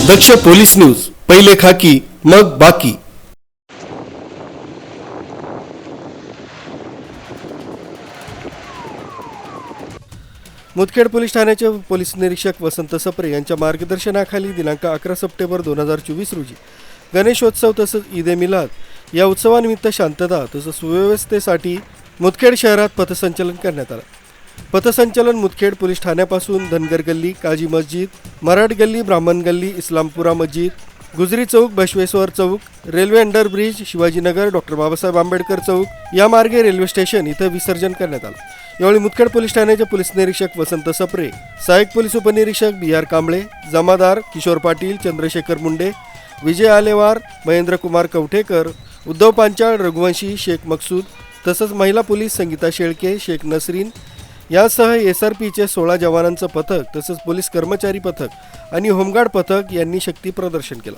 दक्ष police news, पहिले खाकी मग बाकी। मुदखेड पोलीस ठाण्याचे पोलीस निरीक्षक वसंत सप्रे यांच्या मार्गदर्शनाखाली दिनांक 11 सप्टेंबर 2024 रोजी गणेशोत्सव तसंच ईद ए मिलाद या उत्सवानिमित्त शांतता तसंच सुव्यवस्थेसाठी मुदखेड शहरात पथसंचलन करण्यात आलं। पथसंचलन मुदखेड पोलीस ठाण्यापासून धनगर गल्ली, काजी मस्जिद, मराठ गल्ली, ब्राह्मण गल्ली, इस्लामपुरा मस्जिद, Gujri Chowk, Basaveshwar Chowk, railway underbridge, Shivajinagar, doctor Babasaheb Ambedkar Chowk या मार्गे रेल्वे स्टेशन इथं विसर्जन करण्यात आलं। यावेळी मुदखेड पोलीस ठाण्याचे पोलीस निरीक्षक वसंत सप्रे, सहाय्यक पोलीस उपनिरीक्षक BR कांबळे, जमादार किशोर पाटील, चंद्रशेखर मुंडे, विजय आलेवार, महेंद्र कुमार कवठेकर, उद्धव पांचाळ, रघुवंशी, शेख मकसूद तसंच महिला पोलीस संगीता शेळके, शेख नसरीन यासह SRPचे 16 जवानांचं पथक तसंच पोलीस कर्मचारी पथक आणि होमगार्ड पथक यांनी शक्ती प्रदर्शन केलं।